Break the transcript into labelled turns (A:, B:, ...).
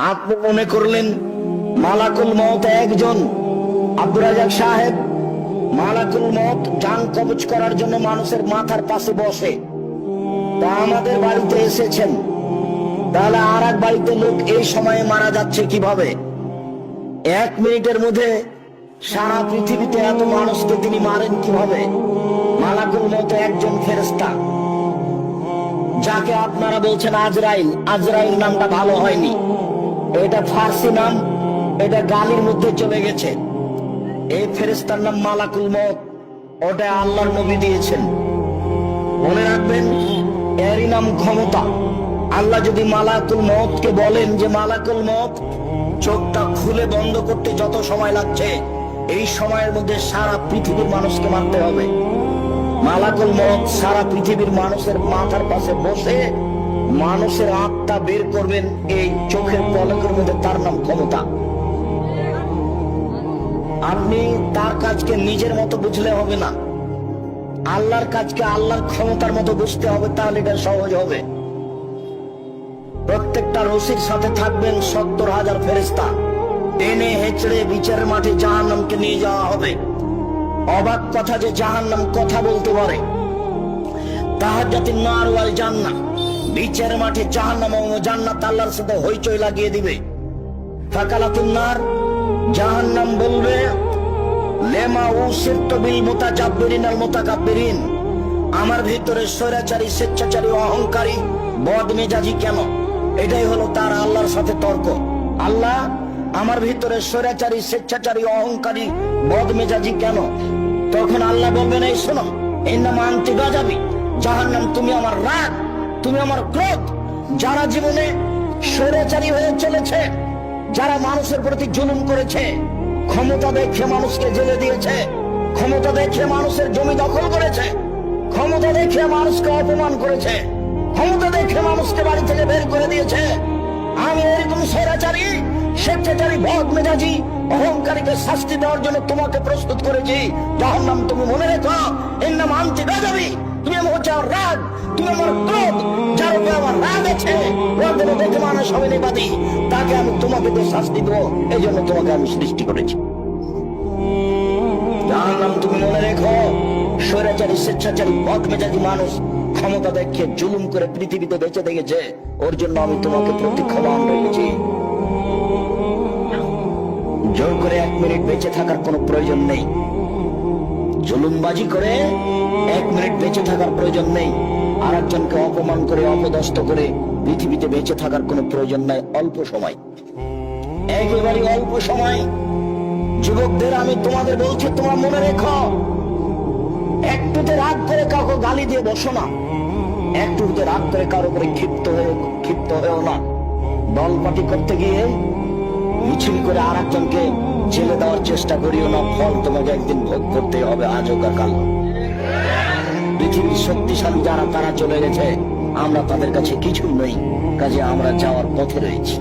A: আপনি মনে করলেন মালাকুল মউত একজন আব্দুর রাজ্জাক সাহেব। মালাকুল মউত জান কবজ করার জন্য মানুষের মাথার পাশে বসে। তা আমাদের বাড়িতে এসেছেন, তাহলে আর এক বাড়িতে লোক এই সময়ে মারা যাচ্ছে কিভাবে? 1 মিনিটের মধ্যে সারা পৃথিবীতে এত মানুষকে তিনি মারেন কিভাবে? মালাকুল মউত একজন ফেরেশতা, যাকে আপনারা বলছেন আজরাইল। আজরাইল নামটা ভালো হয়নি, এটা ফার্সি নাম, এটা গালির মধ্যে চলে গেছে। এই ফেরেশতার নাম মালাকুল মউত, ওটা আল্লাহর নবী দিয়েছেন। মনে রাখবেন, এরই নাম ক্ষমতা। আল্লাহ যদি মালাকুল মউতকে বলেন যে মালাকুল মউত চোখটা খুলে বন্ধ করতে যত সময় লাগছে, এই সময়ের মধ্যে সারা পৃথিবীর মানুষকে মারতে হবে, মালাকুল মউত সারা পৃথিবীর মানুষের মাথার পাশে বসে মানুষের আত্মা বের করবেন এই চোখের পলকের মধ্যে। তার নাম ক্ষমতা। আপনি তার কাজকে নিজের মতো বুঝলে হবে না, আল্লাহর কাজকে আল্লাহর ক্ষমতার মতো বুঝতে হবে, তাহলে এটা সহজ হবে। প্রত্যেকটা রশির সাথে থাকবেন 70,000 ফেরেশতা। টেনে হেঁচড়ে বিচারের মাঠে জাহান্নামকে নিয়ে যাওয়া হবে। অবাক কথা যে জাহান্নাম কথা বলতে পারে। তাহাজ্জাতিন নার ওয়াল জান্নাহ, বিচারের মাঠে জাহান্নাম ও জান্নাত আল্লাহর সাথে হইচই লাগিয়ে দিবে। ফাকালাতুন নার, জাহান্নাম বলবে লেমা উসিরতু বিল মুতাজাব্বিরিন আল মুতাকাব্বিরিন, আমার ভিতরে স্বৈরাচারী, স্বেচ্ছাচারী, অহংকারী, বদমেজাজি কেন? এটাই হলো তার আল্লাহর সাথে তর্ক। আল্লাহ, আমার ভিতরে স্বৈরাচারী, স্বেচ্ছাচারী, অহংকারী, বদমেজাজি কেন? তখন আল্লাহ বলবেন, এই শোনো, ইন্নামা আনতি গাযাবি, জাহান্নাম তুমি আমার রাগ, তুমি আমার ক্রোধ। যারা জীবনে স্বৈরাচারী হয়ে চলেছে, যারা মানুষের প্রতি জুলুম করেছে, ক্ষমতা দেখে মানুষকে জেলে দিয়েছে, ক্ষমতা দেখে মানুষের জমি দখল করেছে, ক্ষমতা দেখে মানুষকে অপমান করেছে, ক্ষমতা দেখে মানুষকে বাড়ি থেকে বের করে দিয়েছে, আমি এরকম স্বৈরাচারী, স্বেচ্ছাচারী, বদমেজাজি, অহংকারীকে শাস্তি দেওয়ার জন্য তোমাকে প্রস্তুত করেছি। জাহান্নাম তুমি মনে রেখো, ইন্নামা আনতি গাযাবি, তুমি হচ্ছে আমার রাগ, তুমি আমার ক্রোধ। যার উপরে আমার রাগ আছে, ওদের দেখে মানুষ হবে নিবাদী, তাকে আমি তোমাকে দিয়ে শাস্তি দেবো, এই জন্য তোমাকে আমি সৃষ্টি করেছি। জাহান্নাম তুমি মনে রেখো, স্বৈরাচারী, স্বেচ্ছাচারী, বদমেজাজি মানুষ ক্ষমতা দেখে জুলুম করে পৃথিবীতে বেঁচে দেখেছে, ওর জন্য আমি তোমাকে প্রতীক্ষমান রেখেছি। জোর করে 1 মিনিট বেঁচে থাকার কোনো প্রয়োজন নেই, জুলুমবাজি করে 1 মিনিট বেঁচে থাকার প্রয়োজন নেই, আর একজনকে অপমান করে, অপদস্থ করে পৃথিবীতে বেঁচে থাকার কোনো প্রয়োজন নাই। অল্প সময়, একেবারে অল্প সময়। যুবকদের আমি তোমাদের বলছি, তোমার মনে রেখো, একটুতে রাগ করে কাউকে গালি দিয়ে বসো না, একটুতে রাগ করে কারো উপরে ক্ষিপ্ত হয়েও না। দলপাটি করতে গিয়ে মিছিল করে আর একজনকে জেলে দেওয়ার চেষ্টা করিও না, ফল তোমাকে একদিন ভোগ করতে হবে, আজ হোক কাল। পৃথিবীর শক্তিশালী যারা, তারা চলে গেছে, আমরা তাদের কাছে কিছুই নই, কাজে আমরা যাওয়ার পথে রয়েছি।